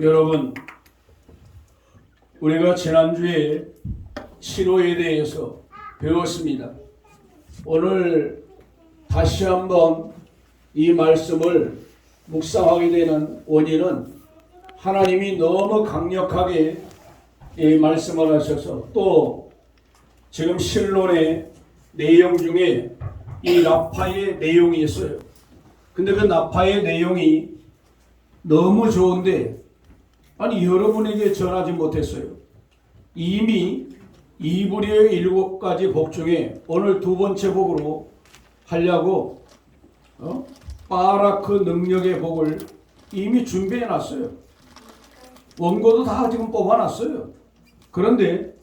여러분, 우리가 지난주에 치료에 대해서 배웠습니다. 오늘 다시 한번 이 말씀을 묵상하게 되는 원인은 하나님이 너무 강력하게 이 말씀을 하셔서 또 지금 실론의 내용 중에 이 나파의 내용이 있어요. 근데 그 나파의 내용이 너무 좋은데 아니 여러분에게 전하지 못했어요. 이미 이브리의 7가지 복 중에 오늘 두 번째 복으로 하려고 바라크 능력의 복을 이미 준비해 놨어요. 원고도 다 지금 뽑아놨어요. 그런데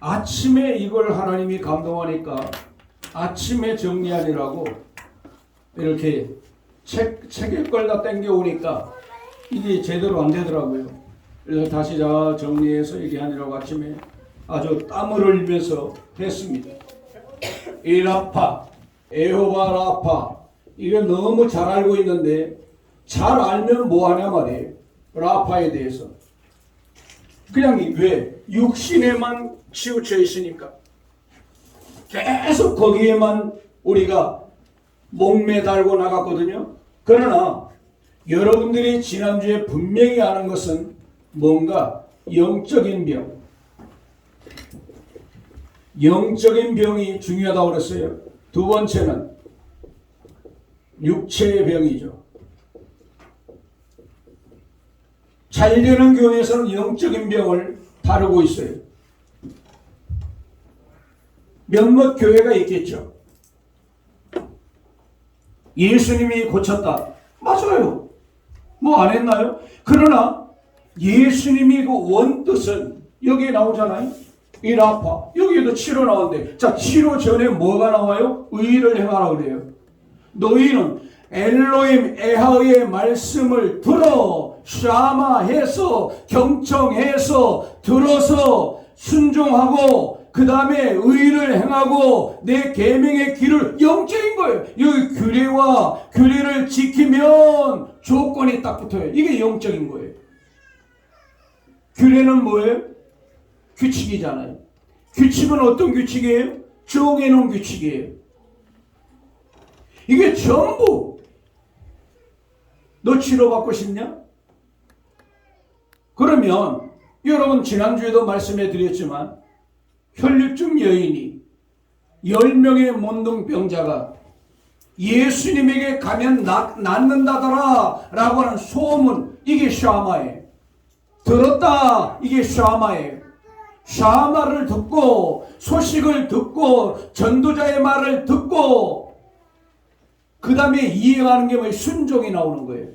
아침에 이걸 하나님이 감동하니까 아침에 정리하느라고 이렇게 책일 걸 다 땡겨오니까 이게 제대로 안 되더라고요. 그래서 다시 다 정리해서 얘기하느라고 아침에 아주 땀을 흘리면서 했습니다. 이 라파, 에호바 라파, 이게 너무 잘 알고 있는데 잘 알면 뭐하냐 말이에요. 라파에 대해서. 그냥 왜? 육신에만 치우쳐 있으니까. 계속 거기에만 우리가 목매달고 나갔거든요. 그러나 여러분들이 지난주에 분명히 아는 것은 뭔가 영적인 병. 영적인 병이 중요하다고 그랬어요. 두 번째는 육체의 병이죠. 잘 되는 교회에서는 영적인 병을 다루고 있어요. 몇몇 교회가 있겠죠. 예수님이 고쳤다. 맞아요. 뭐 안 했나요? 그러나 예수님이 그 원뜻은 여기에 나오잖아요. 이 라파. 여기에도 치료 나오는데 자, 치료 전에 뭐가 나와요? 의를 행하라 그래요. 너희는 엘로임 에하의 말씀을 들어 샤마해서 경청해서 들어서 순종하고 그 다음에 의를 행하고 내 계명의 길을 영적인 거예요. 여기 규례와 규례를 지키면 조건이 딱 붙어요. 이게 영적인 거예요. 규례는 뭐예요? 규칙이잖아요. 규칙은 어떤 규칙이에요? 정해놓은 규칙이에요. 이게 전부 너 치료받고 싶냐? 그러면 여러분 지난주에도 말씀해 드렸지만 혈류증 여인이 10명의 문둥병자가 예수님에게 가면 낫는다더라 라고 하는 소문, 이게 샤마예요. 들었다, 이게 샤마예요. 샤마를 듣고 소식을 듣고 전도자의 말을 듣고 그 다음에 이행하는 게 뭐예요? 순종이 나오는 거예요.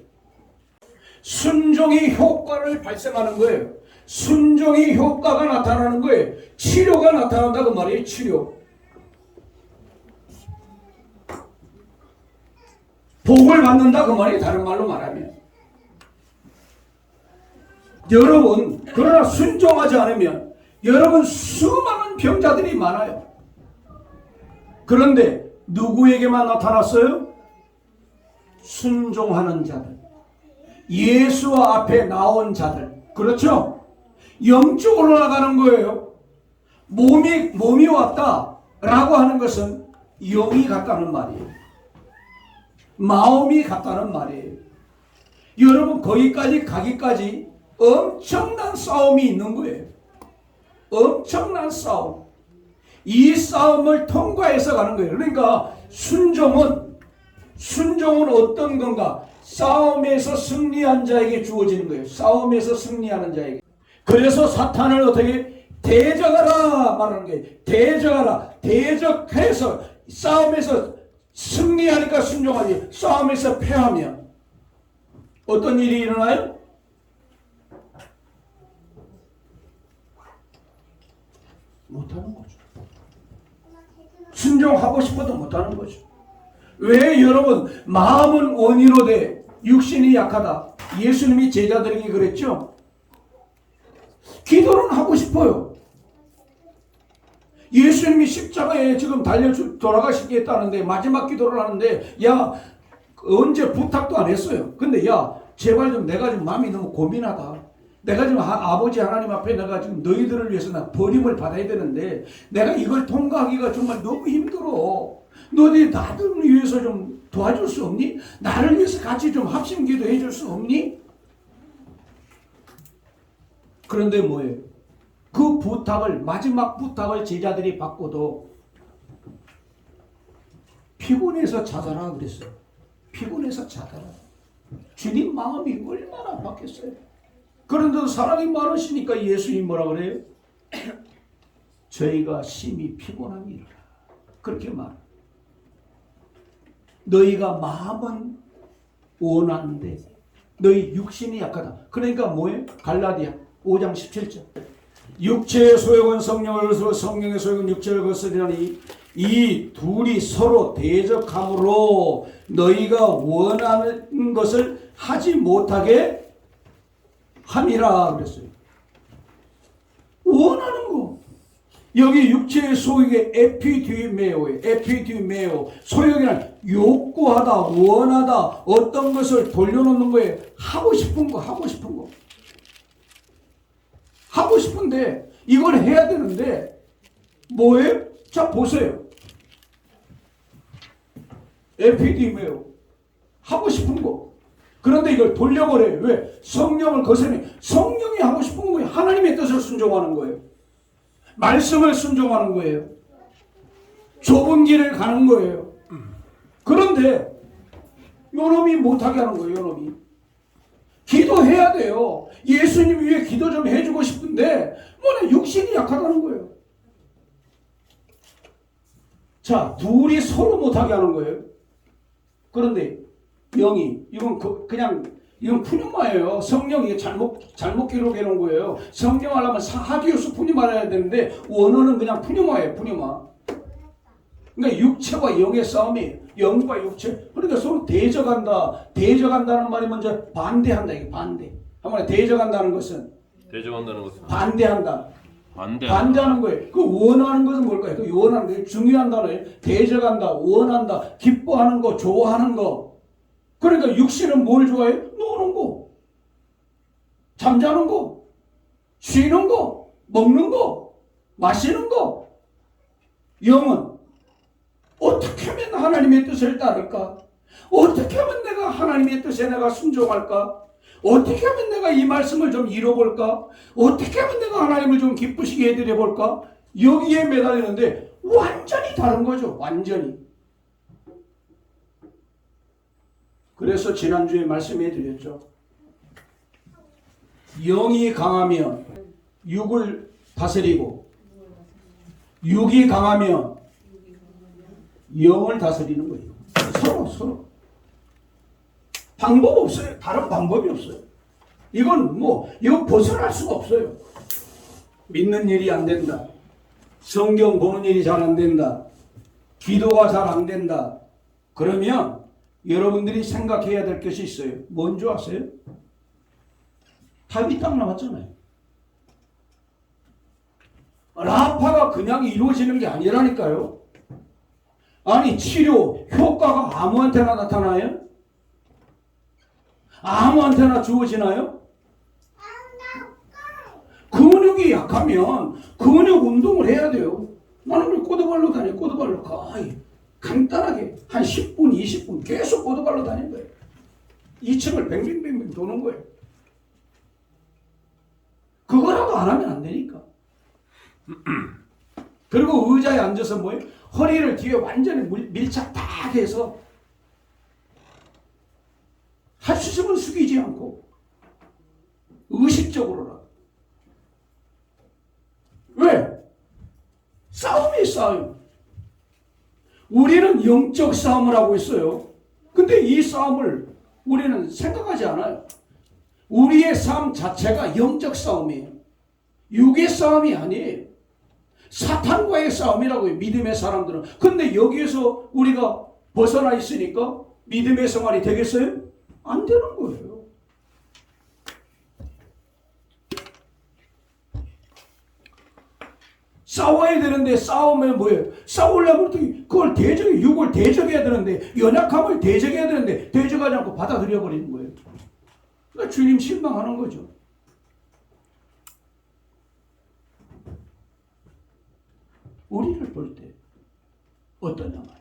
순종이 효과를 발생하는 거예요. 순종이 효과가 나타나는 거예요. 치료가 나타난다 그 말이에요. 치료. 복을 받는다 그 말이에요. 다른 말로 말하면. 여러분 그러나 순종하지 않으면 여러분 수많은 병자들이 많아요. 그런데 누구에게만 나타났어요? 순종하는 자들. 예수와 앞에 나온 자들. 그렇죠? 영적으로 나가는 거예요. 몸이 왔다라고 하는 것은 영이 같다는 말이에요. 마음이 같다는 말이에요. 여러분 거기까지 가기까지 엄청난 싸움이 있는 거예요. 엄청난 싸움. 이 싸움을 통과해서 가는 거예요. 그러니까 순종은 어떤 건가? 싸움에서 승리한 자에게 주어지는 거예요. 싸움에서 승리하는 자에게. 그래서 사탄을 어떻게 대적하라 말하는 거예요. 대적하라. 대적해서 싸움에서 승리하니까 순종하지. 싸움에서 패하면 어떤 일이 일어나요? 못하는 거죠. 순종하고 싶어도 못하는 거죠. 왜 여러분 마음은 원이로 돼 육신이 약하다. 예수님이 제자들에게 그랬죠. 기도는 하고 싶어요. 예수님이 십자가에 지금 돌아가시겠다는데 마지막 기도를 하는데 언제 부탁도 안 했어요. 근데 제발 좀 내가 좀 마음이 너무 고민하다. 내가 지금 아버지 하나님 앞에 내가 지금 너희들을 위해서 나 버림을 받아야 되는데 내가 이걸 통과하기가 정말 너무 힘들어. 너희 나를 위해서 좀 도와줄 수 없니? 나를 위해서 같이 좀 합심 기도해 줄 수 없니? 그런데 뭐예요? 그 부탁을, 마지막 부탁을 제자들이 받고도 피곤해서 자더라 그랬어요. 피곤해서 자더라. 주님 마음이 얼마나 아팠겠어요. 그런데도 사랑이 많으시니까 예수님 뭐라 그래요? 저희가 심히 피곤합니다. 그렇게 말. 너희가 마음은 원하는데 너희 육신이 약하다. 그러니까 뭐예요? 갈라디아 5장 17절. 육체의 소욕은 성령을 거스르고 성령의 소욕은 육체를 거스르니 이 둘이 서로 대적함으로 너희가 원하는 것을 하지 못하게 함이라 그랬어요. 원하는 거. 여기 육체의 소욕의 에피디메오예요. 에피디메오. 소욕이란 욕구하다, 원하다, 어떤 것을 돌려놓는 거예요. 하고 싶은 거, 하고 싶은 거. 하고 싶은데 이걸 해야 되는데 뭐예요? 자 보세요. 에피디메오. 하고 싶은 거. 그런데 이걸 돌려버려요. 왜? 성령을 거스르니 성령이 하고 싶은 거예요. 하나님의 뜻을 순종하는 거예요. 말씀을 순종하는 거예요. 좁은 길을 가는 거예요. 그런데 요놈이 못하게 하는 거예요. 요놈이. 기도해야 돼요. 예수님 위해 기도 좀 해주고 싶은데 뭐냐 육신이 약하다는 거예요. 자, 둘이 서로 못하게 하는 거예요. 그런데 영이 이건 그냥 이건 푸뉴마예요. 성령이 잘못 기록해 놓은 거예요. 성령 하려면 하기오스 푸뉴마라 해야 되는데 원어는 그냥 푸뉴마예요. 푸뉴마. 그러니까 육체와 영의 싸움이에요. 영과 육체. 그러니까 서로 대적한다. 대적한다는 말이 먼저 반대한다. 이게 반대. 한번 대적한다는 것은 반대한다. 반대하는 거예요. 그 원하는 것은 뭘까요? 그 원하는 게 중요한 단어예요. 대적한다, 원한다, 기뻐하는 거, 좋아하는 거. 그러니까 육신은 뭘 좋아해요? 노는 거, 잠자는 거, 쉬는 거, 먹는 거, 마시는 거. 영은 어떻게 하면 하나님의 뜻을 따를까? 어떻게 하면 내가 하나님의 뜻에 내가 순종할까? 어떻게 하면 내가 이 말씀을 좀 이뤄볼까? 어떻게 하면 내가 하나님을 좀 기쁘시게 해드려볼까? 여기에 매달리는데 완전히 다른 거죠. 완전히. 그래서 지난주에 말씀해 드렸죠. 영이 강하면 육을 다스리고 육이 강하면 영을 다스리는 거예요. 서로. 방법 없어요. 다른 방법이 없어요. 이건 이거 벗어날 수가 없어요. 믿는 일이 안 된다. 성경 보는 일이 잘 안 된다. 기도가 잘 안 된다. 그러면 여러분들이 생각해야 될 것이 있어요. 뭔지 아세요? 답이 딱 나왔잖아요. 라파가 그냥 이루어지는 게 아니라니까요. 아니 치료 효과가 아무한테나 나타나요? 아무한테나 주어지나요? 근육이 약하면 근육 운동을 해야 돼요. 나는 꼬드발로 다녀. 꼬드발로 거의 간단하게 한 10분 20분 계속 꼬드발로 다니는 거예요. 2층을 뱅뱅뱅뱅 도는 거예요. 그거라도 안 하면 안 되니까. 그리고 의자에 앉아서 뭐예요? 허리를 뒤에 완전히 밀착 딱 해서 한수심은 숙이지 않고 의식적으로라. 왜? 싸움이 싸움. 우리는 영적 싸움을 하고 있어요. 근데 이 싸움을 우리는 생각하지 않아요. 우리의 삶 자체가 영적 싸움이에요. 육의 싸움이 아니에요. 사탄과의 싸움이라고요. 믿음의 사람들은. 근데 여기에서 우리가 벗어나 있으니까 믿음의 생활이 되겠어요? 안 되는 거예요. 싸워야 되는데 싸우면 뭐예요? 싸우려면 그걸 육을 대적해야 되는데 연약함을 대적해야 되는데 대적하지 않고 받아들여 버리는 거예요. 그러니까 주님 실망하는 거죠. 우리를 볼 때 어떠냐 말이에요.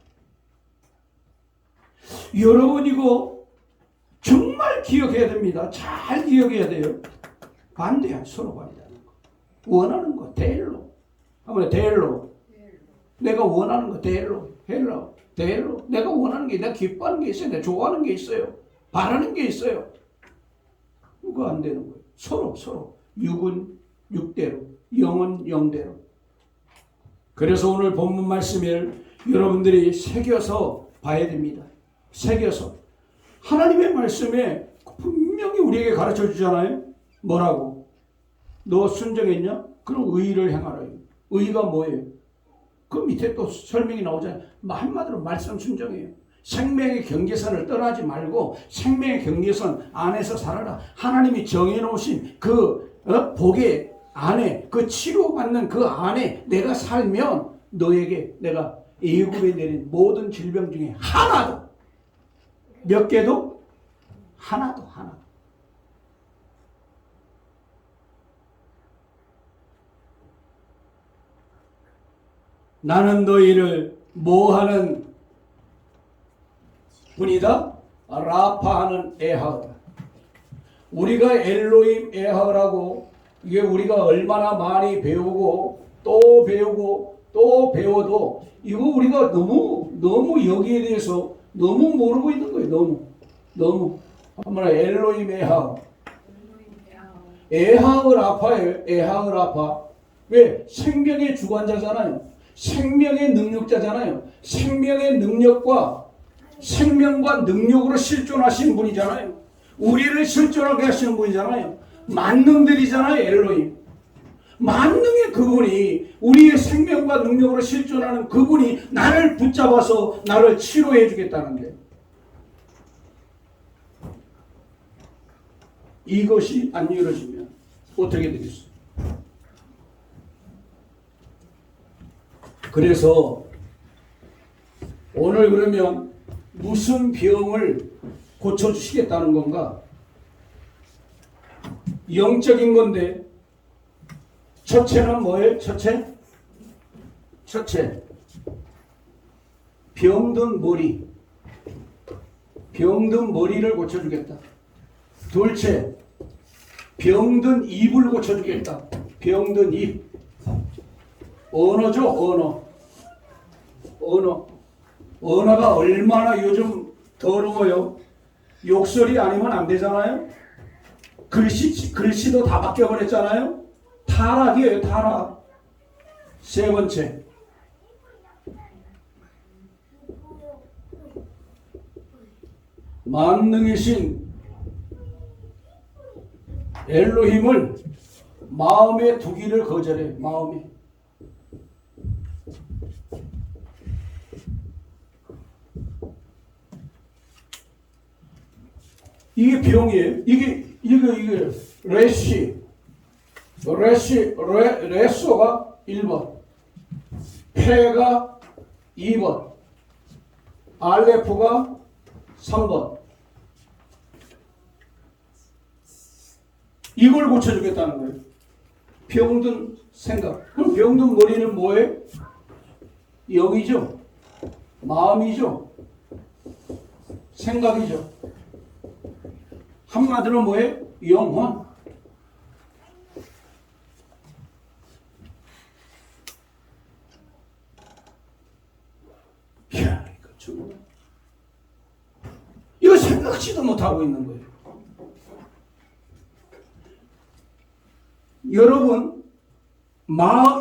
여러분 이거 정말 기억해야 됩니다. 잘 기억해야 돼요. 반대야. 서로 반대하는 거. 원하는 거 델로. 한번 델로. 내가 원하는 거 델로. 헬로. 델로. 내가 원하는 게, 내가 기뻐하는 게 있어요. 내가 좋아하는 게 있어요. 바라는 게 있어요. 그거 안 되는 거예요. 서로. 육은 육대로, 영은 영대로. 그래서 오늘 본문 말씀을 여러분들이 새겨서 봐야 됩니다. 새겨서. 하나님의 말씀에 분명히 우리에게 가르쳐 주잖아요. 뭐라고? 너 순종했냐? 그럼 의를 행하라. 의가 뭐예요? 그 밑에 또 설명이 나오잖아요. 한마디로 말씀 순종이에요. 생명의 경계선을 떠나지 말고 생명의 경계선 안에서 살아라. 하나님이 정해놓으신 그 복의 안에, 그 치료받는 그 안에 내가 살면 너에게 내가 애굽에 내린 모든 질병 중에 하나도, 몇 개도? 하나도. 나는 너희를 뭐하는 분이다? 라파하는 에하다. 우리가 엘로힘 에하라고, 이게 우리가 얼마나 많이 배우고 또 배우고 또 배워도 이거 우리가 너무 여기에 대해서 너무 모르고 있는 거예요. 너무. 한번 엘로힘 에하. 에하의 라파예요. 에하의 라파. 왜? 생명의 주관자잖아요. 생명의 능력자잖아요. 생명의 능력과 생명과 능력으로 실존하신 분이잖아요. 우리를 실존하게 하시는 분이잖아요. 만능들이잖아요. 엘로힘. 만능의 그분이, 우리의 생명과 능력으로 실존하는 그분이 나를 붙잡아서 나를 치료해 주겠다는데, 이것이 안 이루어지면 어떻게 되겠어요? 그래서 오늘 그러면 무슨 병을 고쳐주시겠다는 건가? 영적인 건데, 첫째는 뭐예요? 첫째, 병든 머리를 고쳐주겠다. 둘째, 병든 입을 고쳐주겠다. 병든 입. 언어죠. 언어가 얼마나 요즘 더러워요. 욕설이 아니면 안 되잖아요. 글씨도 다 바뀌어버렸잖아요. 타락이에요. 타락. 세 번째, 만능이신 엘로힘을 마음에 두기를 거절해. 마음에. 이게 병이에요. 이게 레소가 1번, 페가 2번, 알레프가 3번. 이걸 고쳐주겠다는 거예요. 병든 생각. 그럼 병든 머리는 뭐예요? 영이죠. 마음이죠. 생각이죠. 한마디로 뭐예요? 영혼. 이야, 이거 정말. 이거 생각지도 못하고 있는 거예요. 여러분,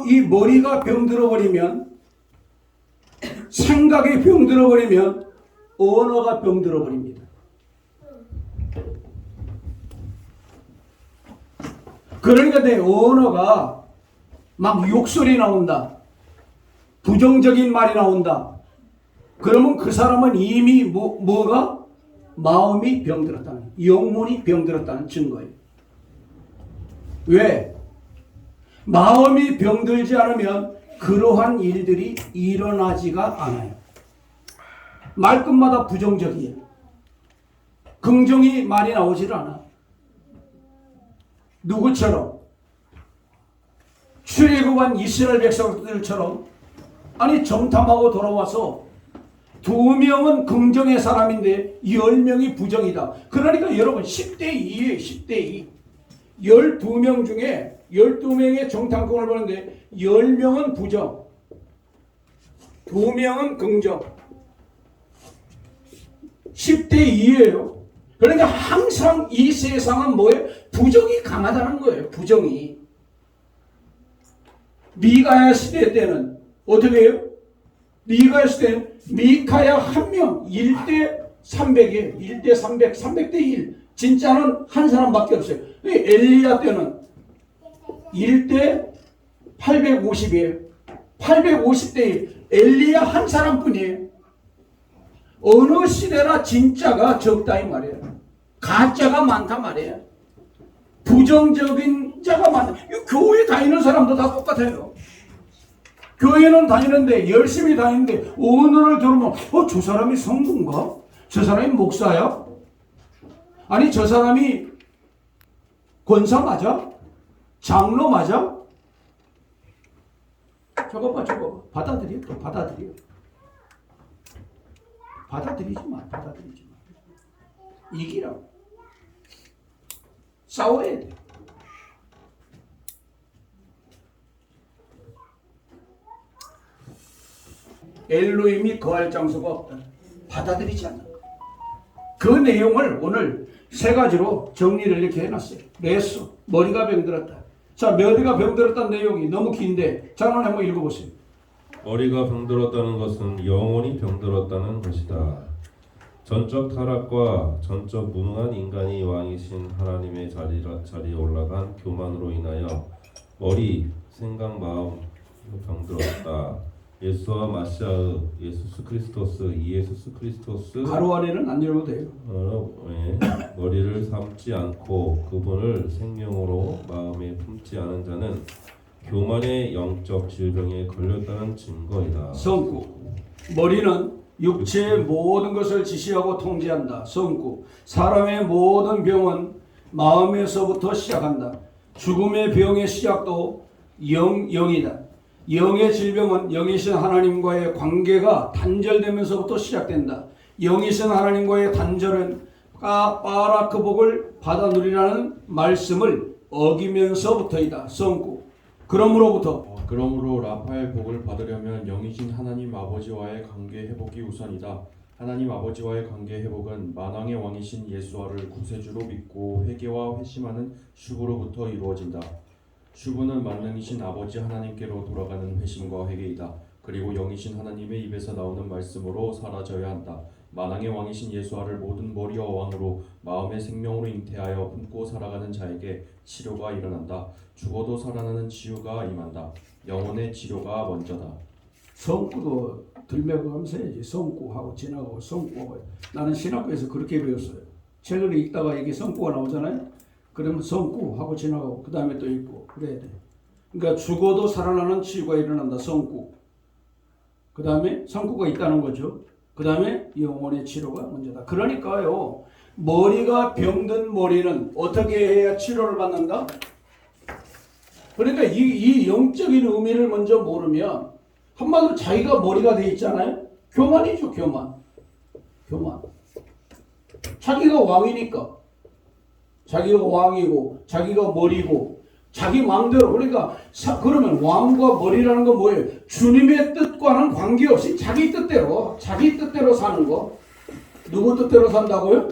이 머리가 병들어버리면, 생각이 병들어버리면, 언어가 병들어버립니다. 그러니까 내 언어가 막 욕설이 나온다. 부정적인 말이 나온다. 그러면 그 사람은 이미 뭐가? 마음이 병들었다는, 영혼이 병들었다는 증거예요. 왜? 마음이 병들지 않으면 그러한 일들이 일어나지가 않아요. 말끝마다 부정적이에요. 긍정이 말이 나오질 않아. 누구처럼? 출애굽한 이스라엘 백성들처럼 아니 정탐하고 돌아와서 2명은 긍정의 사람인데 10명이 부정이다. 그러니까 여러분 10대 2예요. 10대 2. 12명 중에 12명의 정탐꾼을 보는데 10명은 부정, 2명은 긍정. 10대 2예요. 그러니까 항상 이 세상은 뭐예요? 부정이 강하다는 거예요. 부정이. 미가야 시대 때는 어떻게 해요? 미가야 시대는 미카야 한 명 1대 300이에요. 1대 300, 300대 1. 진짜는 한 사람밖에 없어요. 엘리야 때는 1대 850이에요. 850대 1. 엘리야 한 사람뿐이에요. 어느 시대나 진짜가 적다 이 말이에요. 가짜가 많다 말이에요. 부정적인 자가 많다. 교회 다니는 사람도 다 똑같아요. 교회는 다니는데 열심히 다니는데 오늘을 들으면 저 사람이 성부인가? 저 사람이 목사야? 아니 저 사람이 권사 맞아? 장로 맞아? 저거 봐. 받아들여. 또 받아들여. 받아들이지 마. 이기라고. 싸워야 돼. 엘로힘이 거할 장소가 없다. 받아들이지 않는 거. 그 내용을 오늘 3가지로 정리를 이렇게 해놨어요. 레스, 머리가 병들었다. 자, 머리가 병들었다는 내용이 너무 긴데 자, 한번 읽어보세요. 머리가 병들었다는 것은 영혼이 병들었다는 것이다. 전적 타락과 전적 무능한 인간이 왕이신 하나님의 자리에 올라간 교만으로 인하여 머리, 생각, 마음 병들었다. 예수와 마시아의 예수스 크리스토스 가로 아래는 안 열어도 돼요. 머리를 삼지 않고 그분을 생명으로 마음에 품지 않은 자는 교만의 영적 질병에 걸렸다는 증거이다. 성구. 머리는 육체의 모든 것을 지시하고 통제한다. 성구. 사람의 모든 병은 마음에서부터 시작한다. 죽음의 병의 시작도 영이다. 영의 질병은 영이신 하나님과의 관계가 단절되면서부터 시작된다. 영이신 하나님과의 단절은 바라크 복을 받아 누리라는 말씀을 어기면서부터이다. 성구. 그러므로 라파엘 복을 받으려면 영이신 하나님 아버지와의 관계 회복이 우선이다. 하나님 아버지와의 관계 회복은 만왕의 왕이신 예수와를 구세주로 믿고 회개와 회심하는 슈브로부터 이루어진다. 슈브는 만능이신 아버지 하나님께로 돌아가는 회심과 회개이다. 그리고 영이신 하나님의 입에서 나오는 말씀으로 사라져야 한다. 만왕의 왕이신 예수와를 모든 머리와 왕으로 마음의 생명으로 잉태하여 품고 살아가는 자에게 치료가 일어난다. 죽어도 살아나는 치유가 임한다. 영혼의 치료가 먼저다. 성구도 들매고하면서 해야지. 성구하고 지나가고 성구하고. 나는 신학교에서 그렇게 배웠어요. 책을 읽다가 이게 성구가 나오잖아요. 그러면 성구하고 지나가고 그 다음에 또 읽고 그래야 돼. 그러니까 죽어도 살아나는 치유가 일어난다. 성구. 그 다음에 성구가 있다는 거죠. 그 다음에 영혼의 치료가 먼저다. 그러니까요. 머리가 병든 머리는 어떻게 해야 치료를 받는다? 그러니까 이 영적인 의미를 먼저 모르면 한마디로 자기가 머리가 돼 있잖아요. 교만이죠. 교만. 자기가 왕이니까. 자기가 왕이고 자기가 머리고 자기 마음대로. 그러니까 그러면 왕과 머리라는 건 뭐예요? 주님의 뜻과는 관계없이 자기 뜻대로 사는 거. 누구 뜻대로 산다고요?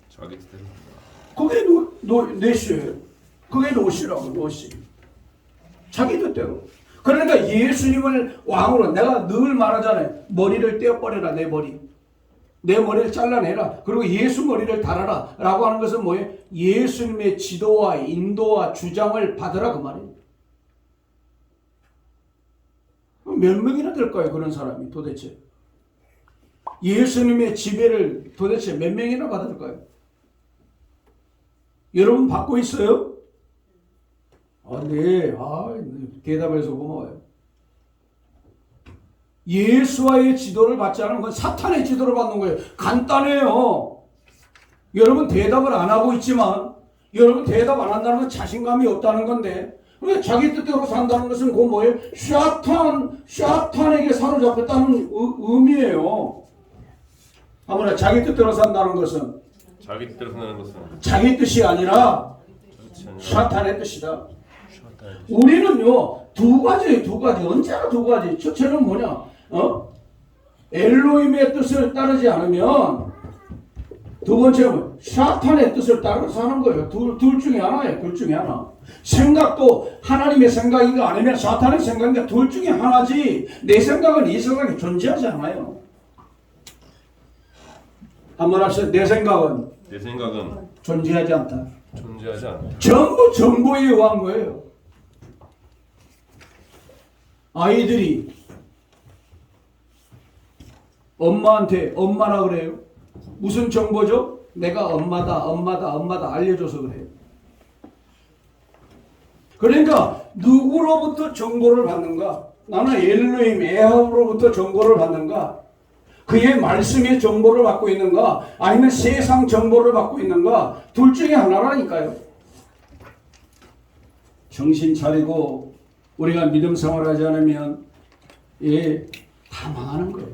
자기 뜻대로. 그게 내시예요. 그게 노시라고. 노시. 자기 뜻대로. 그러니까 예수님을 왕으로, 내가 늘 말하잖아요. 머리를 떼어버려라. 내 머리를 잘라내라. 그리고 예수 머리를 달아라 라고 하는 것은 뭐예요? 예수님의 지도와 인도와 주장을 받으라 그 말이에요. 몇 명이나 될까요? 그런 사람이 도대체. 예수님의 지배를 도대체 몇 명이나 받을까요? 여러분 받고 있어요? 네. 대답해서 고마워요. 예수와의 지도를 받지 않은 건 사탄의 지도를 받는 거예요. 간단해요. 여러분 대답을 안 하고 있지만, 여러분 대답 안 한다는 건 자신감이 없다는 건데, 왜 자기 뜻대로 산다는 것은 그 뭐예요? 샤탄에게 사로잡혔다는 의미예요. 아무나 자기 뜻대로 산다는 것은 자기 뜻대로 산다는 것은 자기 뜻이 아니라 그렇지 않냐? 샤탄의 뜻이다. 샤탄의 뜻. 우리는요 두 가지 언제나 두 가지. 첫째는 뭐냐? 엘로힘의 뜻을 따르지 않으면 두 번째는 샤탄의 뜻을 따라서 하는 거예요. 둘 중에 하나예요. 둘 중에 하나. 생각도 하나님의 생각인가 아니면 샤탄의 생각인가 둘 중에 하나지. 내 생각은 이 세상에 존재하지 않아요. 한번 하세요. 내 생각은 내 생각은 존재하지 않다. 존재하지 않다. 전부 정보에 의한 거예요. 아이들이 엄마한테 엄마라 그래요. 무슨 정보죠? 내가 엄마다 알려줘서 그래요. 그러니까 누구로부터 정보를 받는가? 나는 엘로힘 에하브로부터 정보를 받는가? 그의 말씀의 정보를 받고 있는가? 아니면 세상 정보를 받고 있는가? 둘 중에 하나라니까요. 정신 차리고 우리가 믿음 생활하지 않으면 다 망하는 거예요.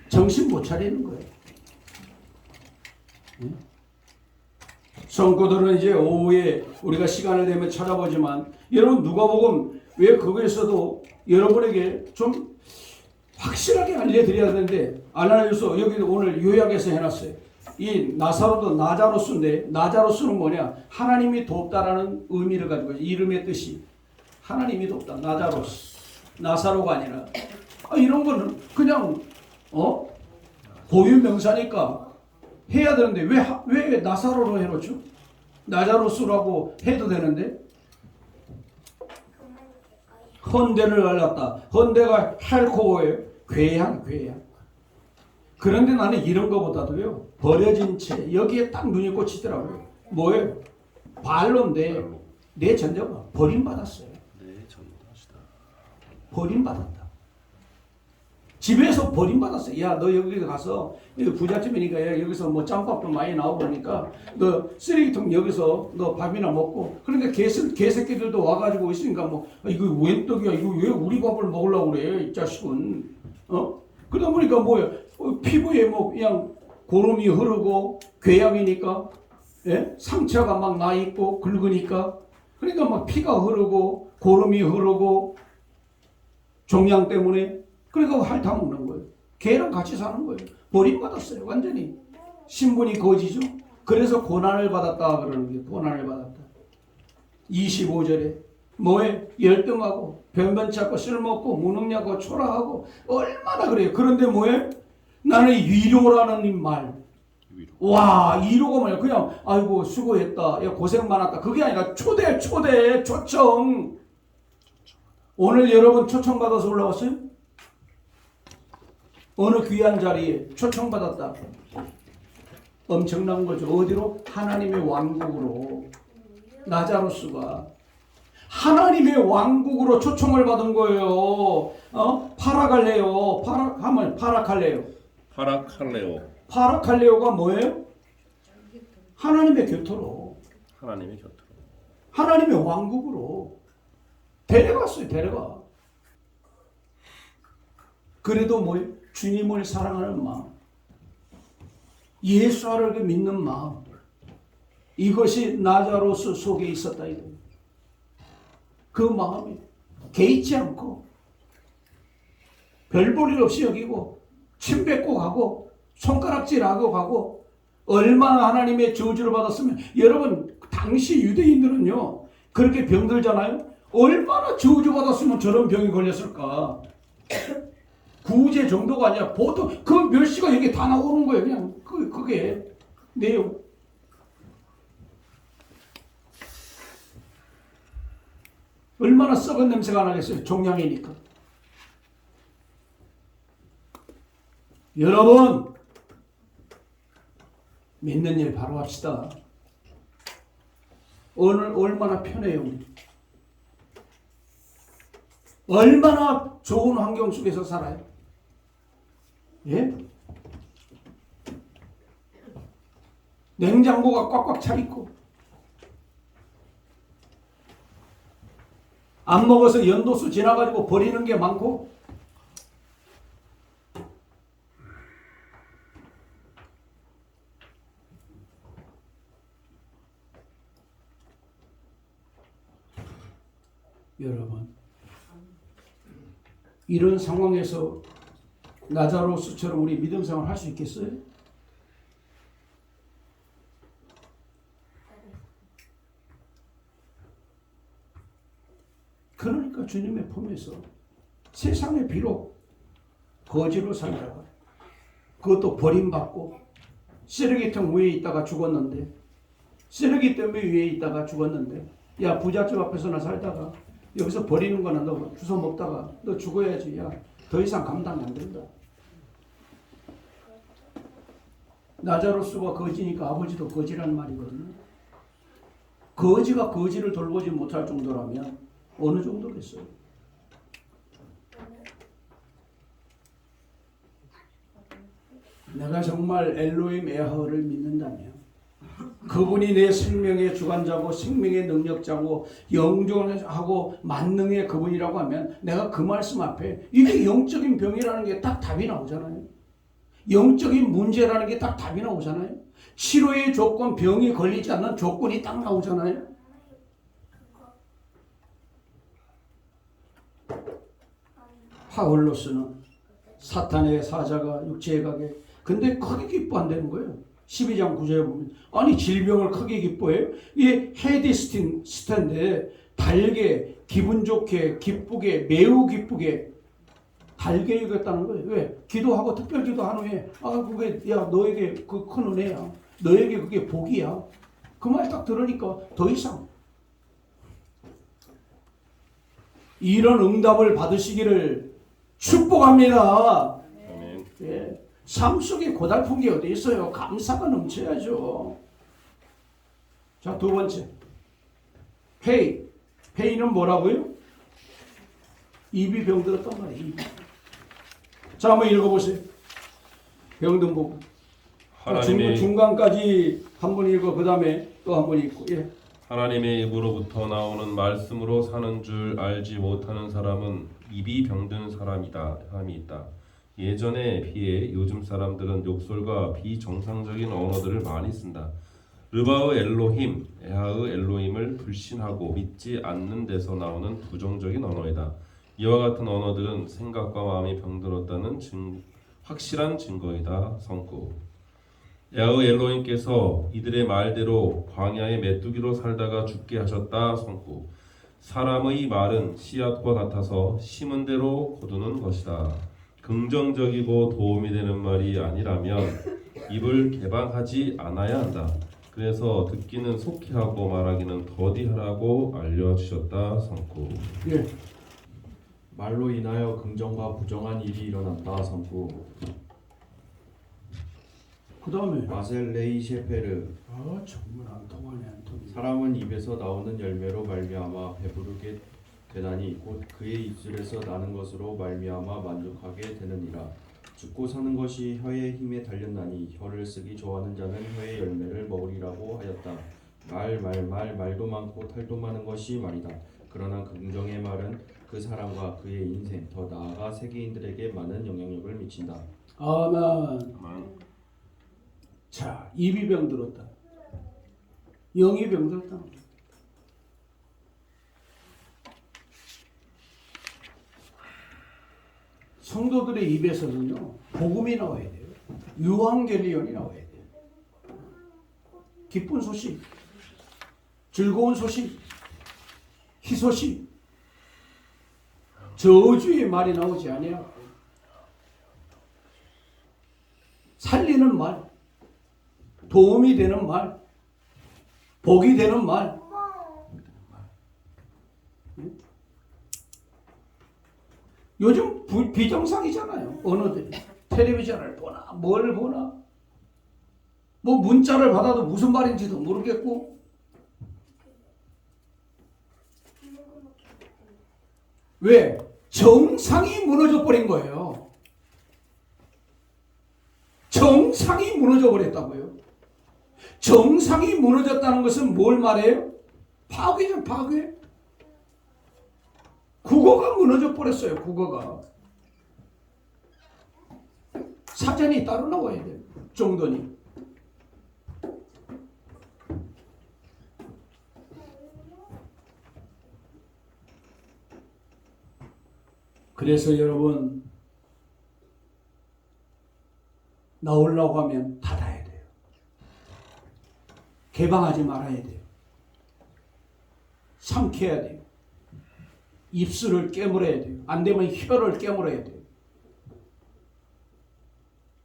정신 못 차리는 거예요. 성도들은 이제 오후에 우리가 시간을 내면 찾아보지만 여러분 누가복음 왜 거기에서도 여러분에게 좀 확실하게 알려드려야 되는데 안 알려줘서 여기 오늘 요약해서 해놨어요. 이 나사로도 나자로스인데 나자로스는 뭐냐? 하나님이 돕다라는 의미를 가지고 이름의 뜻이 하나님이 돕다. 나자로스 나사로가 아니라 이런 거는 그냥 고유 명사니까 해야 되는데 왜 나사로로 해놓죠? 나자로스라고 해도 되는데 헌대를 갈랐다. 헌대가 헬코어예요. 괴양. 그런데 나는 이런 거보다도요. 버려진 채 여기에 딱 눈이 꽂히더라고요. 뭐예요? 발로인데 내 전자가 버림받았어요. 내 전도하시다. 버림받았다. 집에서 버림받았어요. 야, 너 여기 가서 여기 부잣집이니까 야, 여기서 뭐 짬밥도 많이 나오고 그러니까 너 쓰레기통 여기서 너 밥이나 먹고 그러니까 개새끼들도 와가지고 있으니까 뭐 이거 웬 떡이야 이거 왜 우리 밥을 먹으려고 그래 이 자식은 그러다 보니까 뭐야 피부에 뭐 그냥 고름이 흐르고 괴약이니까 상처가 막 나 있고 긁으니까 그러니까 막 피가 흐르고 고름이 흐르고 종양 때문에 그러니까 핥아먹는 거예요. 개랑 같이 사는 거예요. 버림받았어요. 완전히. 신분이 거지죠. 그래서 고난을 받았다 그러는 게 고난을 받았다. 25절에 뭐에 열등하고 변변치 않고 쓸모없고 무능력하고 초라하고 얼마나 그래요. 그런데 뭐에 나는 위로라는 말. 와 위로가 뭐냐 그냥 아이고 수고했다. 야, 고생 많았다. 그게 아니라 초대 초청. 오늘 여러분 초청받아서 올라왔어요? 어느 귀한 자리에 초청받았다. 엄청난 거죠. 어디로? 하나님의 왕국으로. 나자로스가 하나님의 왕국으로 초청을 받은 거예요. 파라갈레오. 파라칼레오. 파라칼레오가 뭐예요? 하나님의 곁으로. 하나님의 왕국으로. 데려갔어요. 데려가. 그래도 뭐예요? 주님을 사랑하는 마음, 예수를 믿는 마음, 이것이 나자로스 속에 있었다 이거예요. 그 마음이 개의치 않고 별 볼 일 없이 여기고 침 뱉고 가고 손가락질하고 가고 얼마나 하나님의 저주를 받았으면 여러분 당시 유대인들은요 그렇게 병들잖아요. 얼마나 저주 받았으면 저런 병이 걸렸을까. 구제 정도가 아니라 보통 그 멸시가 여기 다 나오는 거예요. 그냥 그게 내용. 얼마나 썩은 냄새가 나겠어요. 종양이니까. 여러분 믿는 일 바로 합시다. 오늘 얼마나 편해요. 우리. 얼마나 좋은 환경 속에서 살아요. 예? 냉장고가 꽉꽉 차 있고 안 먹어서 연도수 지나가지고 버리는 게 많고, 여러분, 이런 상황에서 나자로스처럼 우리 믿음 생활 할 수 있겠어요? 그러니까 주님의 품에서 세상에 비록 거지로 살다가 그것도 버림받고 쓰레기통 위에 있다가 죽었는데, 쓰레기통 위에 있다가 죽었는데, 야, 부잣집 앞에서나 살다가 여기서 버리는 거는 너 주워 먹다가 너 죽어야지. 야, 더 이상 감당이 안 된다. 나자로스가 거지니까 아버지도 거지라는 말이거든요. 거지가 거지를 돌보지 못할 정도라면 어느 정도겠어요? 내가 정말 엘로힘 야훼를 믿는다면, 그분이 내 생명의 주관자고 생명의 능력자고 영존하고 만능의 그분이라고 하면, 내가 그 말씀 앞에 이게 영적인 병이라는 게 딱 답이 나오잖아요. 영적인 문제라는 게 딱 답이 나오잖아요. 치료의 조건, 병이 걸리지 않는 조건이 딱 나오잖아요. 파울로스는 사탄의 사자가 육체에 가게, 근데 크게 기뻐 안 되는 거예요. 12장 9절에 보면, 아니 질병을 크게 기뻐해요? 이게 헤디스텐데 달게, 기분 좋게, 기쁘게, 매우 기쁘게 달게 여겼다는 거예요. 왜? 기도하고 특별 기도한 후에, 아 그게 야 너에게 그 큰 은혜야, 너에게 그게 복이야, 그 말 딱 들으니까 더 이상 이런 응답을 받으시기를 축복합니다. 아멘. 예. 삶 속에 고달픈 게 어디 있어요? 감사가 넘쳐야죠. 자, 두 번째, 회의. 회의는 뭐라고요? 입이 병들었단 말이에요. 입이. 자, 한번 읽어보세요. 병든 부분. 하나님의 중간까지 한 번 읽어, 그 다음에 또 한 번 읽고. 예. 하나님의 입으로부터 나오는 말씀으로 사는 줄 알지 못하는 사람은 입이 병든 사람이다 함이 있다. 예전에 비해 요즘 사람들은 욕설과 비정상적인 언어들을 많이 쓴다. 르바의 엘로힘, 에하의 엘로힘을 불신하고 믿지 않는 데서 나오는 부정적인 언어이다. 이와 같은 언어들은 생각과 마음이 병들었다는 확실한 증거이다. 성구. 야훼 엘로힘께서 이들의 말대로 광야의 메뚜기로 살다가 죽게 하셨다. 성구. 사람의 말은 씨앗과 같아서 심은 대로 거두는 것이다. 긍정적이고 도움이 되는 말이 아니라면 입을 개방하지 않아야 한다. 그래서 듣기는 속히 하고 말하기는 더디하라고 알려주셨다. 성구. 예. 말로 인하여 긍정과 부정한 일이 일어났다. 성구. 그 다음에, 마셀레이 셰페르. 아 정말 안 통하네, 안 통해. 사람은 입에서 나오는 열매로 말미암아 배부르게 되나니 곧 그의 입술에서 나는 것으로 말미암아 만족하게 되느니라. 죽고 사는 것이 혀의 힘에 달렸나니 혀를 쓰기 좋아하는 자는 혀의 열매를 먹으리라고 하였다. 말도 많고 탈도 많은 것이 말이다. 그러나 긍정의 말은 그 사람과 그의 인생, 더 나아가 세계인들에게 많은 영향력을 미친다. 아멘. 자, 입이 병들었다. 영이 병들었다. 성도들의 입에서는요, 복음이 나와야 돼요. 유한겔리온이 나와야 돼요. 기쁜 소식, 즐거운 소식, 희소식, 저주의 말이 나오지 아니하고 살리는 말, 도움이 되는 말, 복이 되는 말. 요즘 비정상이잖아요. 언어들이. 텔레비전을 보나 뭘 보나, 뭐 문자를 받아도 무슨 말인지도 모르겠고. 왜? 정상이 무너져 버린 거예요. 정상이 무너져 버렸다고요. 정상이 무너졌다는 것은 뭘 말해요? 파괴죠, 파괴. 국어가 무너져 버렸어요. 국어가. 사전이 따로 나와야 될 정도니. 그래서 여러분, 나오려고 하면 닫아야 돼요. 개방하지 말아야 돼요. 삼켜야 돼요. 입술을 깨물어야 돼요. 안 되면 혀를 깨물어야 돼요.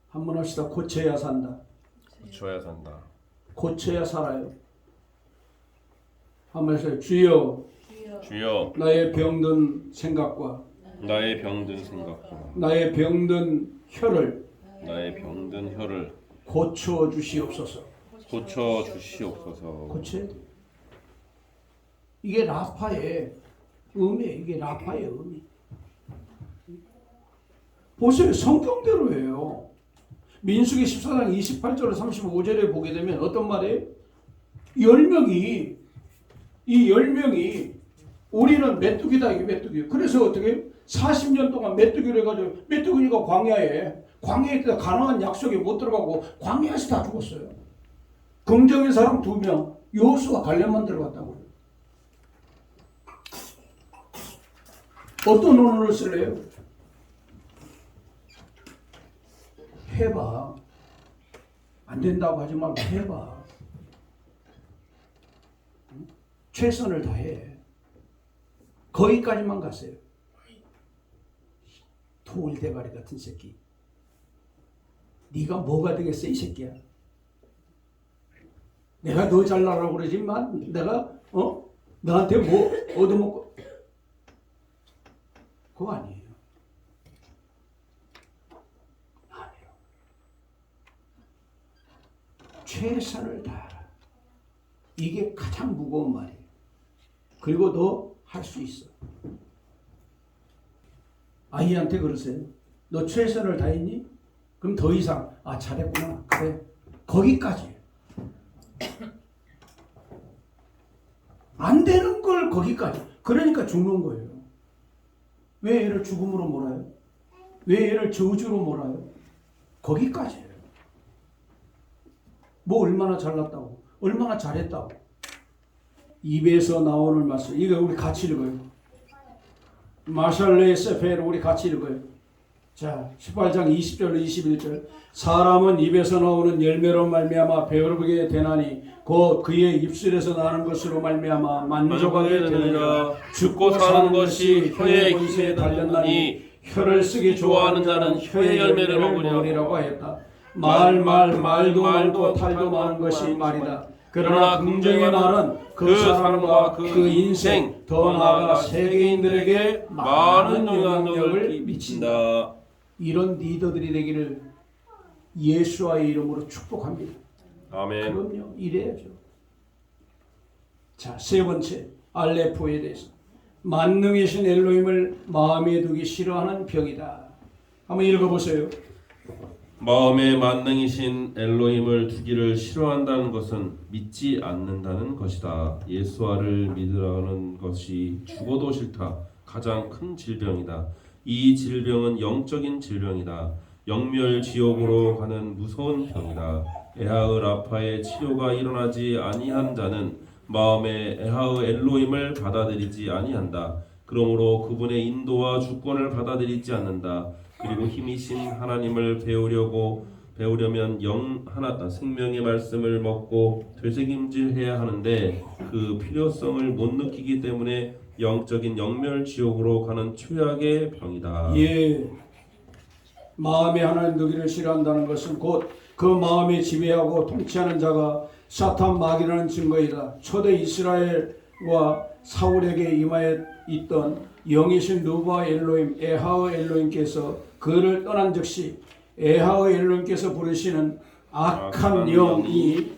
한번 합시다. 고쳐야 산다. 고쳐야 산다. 고쳐야 살아요. 한번 해서 주여, 주여, 나의 병든 생각과 나의 병든 생각과 나의 병든 혀를 나의 병든 혀를 고쳐 주시옵소서. 고쳐 주시옵소서. 고쳐야 돼요. 이게 라파의 의미예요. 이게 라파의 의미. 보세요. 성경대로예요. 민수기 14장 28절 35절에 보게 되면 어떤 말이에요? 10명이, 이 10명이 우리는 메뚜기다, 이게 메뚜기. 그래서 어떻게 40년 동안 메뚜기를 해가지고, 메뚜기가 광야에 있다 가나안 약속에 못 들어가고 광야에서 다 죽었어요. 긍정의 사람 2명, 여호수아 갈렙만 들어갔다고요. 어떤 언어를 쓸래요? 해봐. 안 된다고 하지 말고 해봐. 최선을 다해. 거기까지만 갔어요. 토일대가리 같은 새끼. 네가 뭐가 되겠어 이 새끼야. 내가 너 잘나라고 그러지만 내가 너한테 뭐 얻어먹고 그거 아니에요. 아니에요. 최선을 다하라. 이게 가장 무거운 말이에요. 그리고 너 할 수 있어. 아이한테 그러세요. 너 최선을 다했니? 그럼 더 이상 잘했구나. 그래. 거기까지. 안 되는 걸 거기까지. 그러니까 죽는 거예요. 왜 얘를 죽음으로 몰아요? 왜 얘를 저주로 몰아요? 거기까지예요. 뭐 얼마나 잘났다고, 얼마나 잘했다고. 입에서 나오는 말씀, 이거 우리 같이 읽어요. 마샬레 세페를 우리 같이 읽어요. 자, 18장 20절로 21절. 사람은 입에서 나오는 열매로 말미암아 배부르게 되나니 곧 그의 입술에서 나는 것으로 말미암아 만족하게 되느니라. 죽고 사는 것이 혀의 권세에 달렸나니 혀를 쓰기 좋아하는 자는 혀의 열매를 먹으리라고 하였다. 말도 많고 탈도 많은 것이 말이다. 그러나 긍정의 말은 그 사람과 그 인생, 더 나아가 세계인들에게 많은 영향력을 미친다. 이런 리더들이 되기를 예수와의 이름으로 축복합니다. 아멘. 그럼요. 이래야죠. 자, 세 번째 알레포에 대해서. 만능이신 엘로힘을 마음에 두기 싫어하는 병이다. 한번 읽어보세요. 마음의 만능이신 엘로힘을 두기를 싫어한다는 것은 믿지 않는다는 것이다. 예수와를 믿으라는 것이 죽어도 싫다. 가장 큰 질병이다. 이 질병은 영적인 질병이다. 영멸지옥으로 가는 무서운 병이다. 에하의 라파의 치료가 일어나지 아니한 자는 마음에 에하의 엘로힘을 받아들이지 아니한다. 그러므로 그분의 인도와 주권을 받아들이지 않는다. 그리고 힘이신 하나님을 배우려면 생명의 말씀을 먹고 되새김질해야 하는데 그 필요성을 못 느끼기 때문에 영적인 영멸지옥으로 가는 최악의 병이다. 예, 마음에 하나님 두기를 싫어한다는 것은 곧 그 마음에 지배하고 통치하는 자가 사탄 마귀라는 증거이다. 초대 이스라엘과 사울에게 임하여 있던 영이신 누바 엘로힘 에하의 엘로힘께서 그를 떠난 즉시 에하의 엘로힘께서 부르시는 악한 영이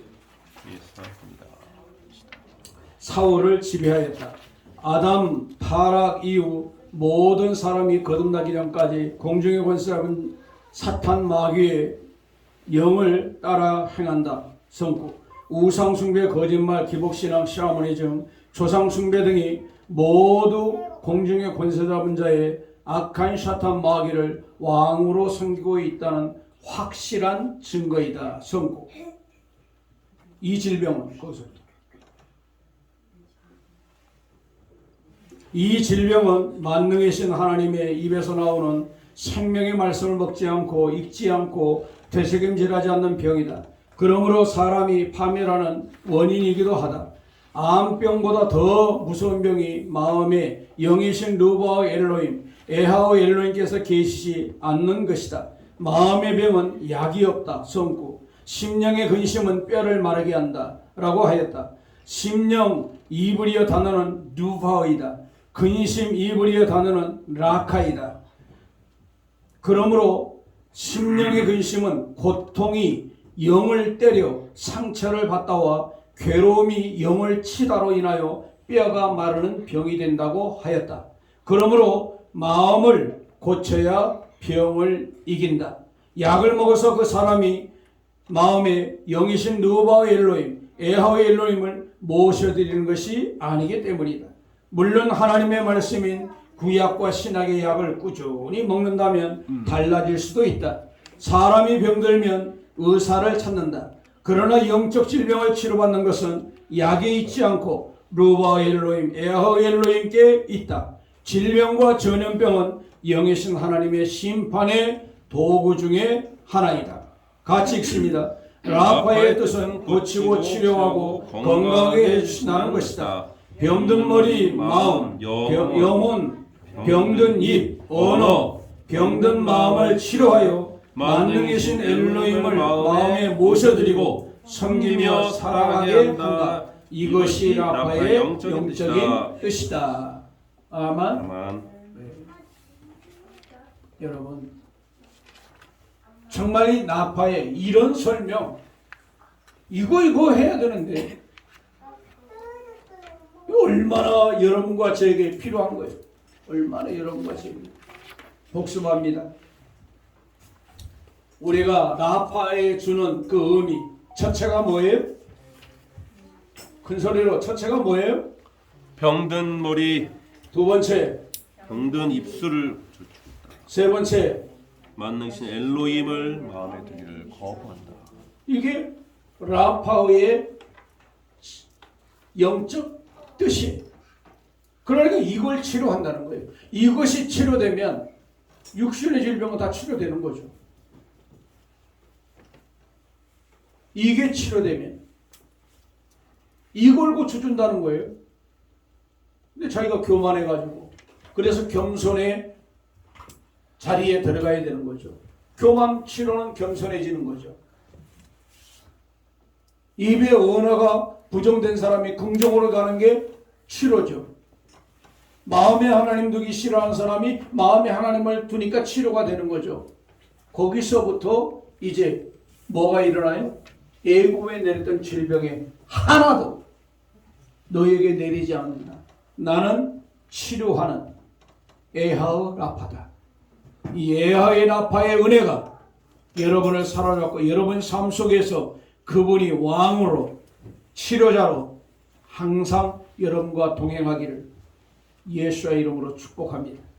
사울을 지배하였다. 아담 타락 이후 모든 사람이 거듭나기 전까지 공중의 권세는 사탄 마귀의 영을 따라 행한다. 성구 우상숭배, 거짓말, 기복신앙, 샤머니즘, 조상숭배 등이 모두 공중의 권세 잡은 자의 악한 사탄 마귀를 왕으로 섬기고 있다는 확실한 증거이다. 선고. 이 질병은 거기서부터. 이 질병은 만능이신 하나님의 입에서 나오는 생명의 말씀을 먹지 않고 읽지 않고 되새김질하지 않는 병이다. 그러므로 사람이 파멸하는 원인이기도 하다. 암병보다 더 무서운 병이 마음에 영이신 르바오 엘로임, 에하오 엘로임께서 계시지 않는 것이다. 마음의 병은 약이 없다. 성구. 심령의 근심은 뼈를 마르게 한다. 라고 하였다. 심령 이브리어 단어는 누바오이다. 근심 이브리어 단어는 라카이다. 그러므로 심령의 근심은 고통이 영을 때려 상처를 받다와 괴로움이 영을 치다로 인하여 뼈가 마르는 병이 된다고 하였다. 그러므로 마음을 고쳐야 병을 이긴다. 약을 먹어서 그 사람이 마음에 영이신 누바오 엘로임, 에하오 엘로임을 모셔드리는 것이 아니기 때문이다. 물론 하나님의 말씀인 구약과 신약의 약을 꾸준히 먹는다면 달라질 수도 있다. 사람이 병들면 의사를 찾는다. 그러나 영적 질병을 치료받는 것은 약에 있지 않고 르바오 엘로임, 에하오 엘로임께 있다. 질병과 전염병은 영이신 하나님의 심판의 도구 중에 하나이다. 같이 읽습니다. 라파의 뜻은 고치고 치료하고 건강하게 해주신다는 것이다. 병든 머리, 마음, 영혼, 병든 입, 언어, 병든 마음을 치료하여 만능이신 엘로힘을 마음에 모셔드리고 섬기며 사랑하게 한다. 이것이 라파의 영적인 뜻이다. 아멘. 여러분, 정말 이 나파의 이런 설명 이거 해야 되는데 얼마나 여러분과 저에게 필요한 거예요. 얼마나 여러분과 저에게 복습합니다. 우리가 나파에 주는 그 의미 첫째가 뭐예요? 큰 소리로 첫째가 뭐예요? 병든 머리, 두 번째, 병든 입술을, 세 번째, 만능신 엘로힘을 마음에 두기를 거부한다. 이게 라파의 영적 뜻이에요. 그러니까 이걸 치료한다는 거예요. 이것이 치료되면 육신의 질병은 다 치료되는 거죠. 이게 치료되면 이걸 고쳐준다는 거예요. 근데 자기가 교만해가지고 그래서 겸손의 자리에 들어가야 되는 거죠. 교만 치료는 겸손해지는 거죠. 입의 언어가 부정된 사람이 긍정으로 가는 게 치료죠. 마음에 하나님 두기 싫어하는 사람이 마음에 하나님을 두니까 치료가 되는 거죠. 거기서부터 이제 뭐가 일어나요? 애굽에 내렸던 질병에 하나도 너에게 내리지 않는다. 나는 치료하는 에하의 라파다. 이 에하의 라파의 은혜가 여러분을 사로잡고 여러분 삶 속에서 그분이 왕으로 치료자로 항상 여러분과 동행하기를 예수의 이름으로 축복합니다.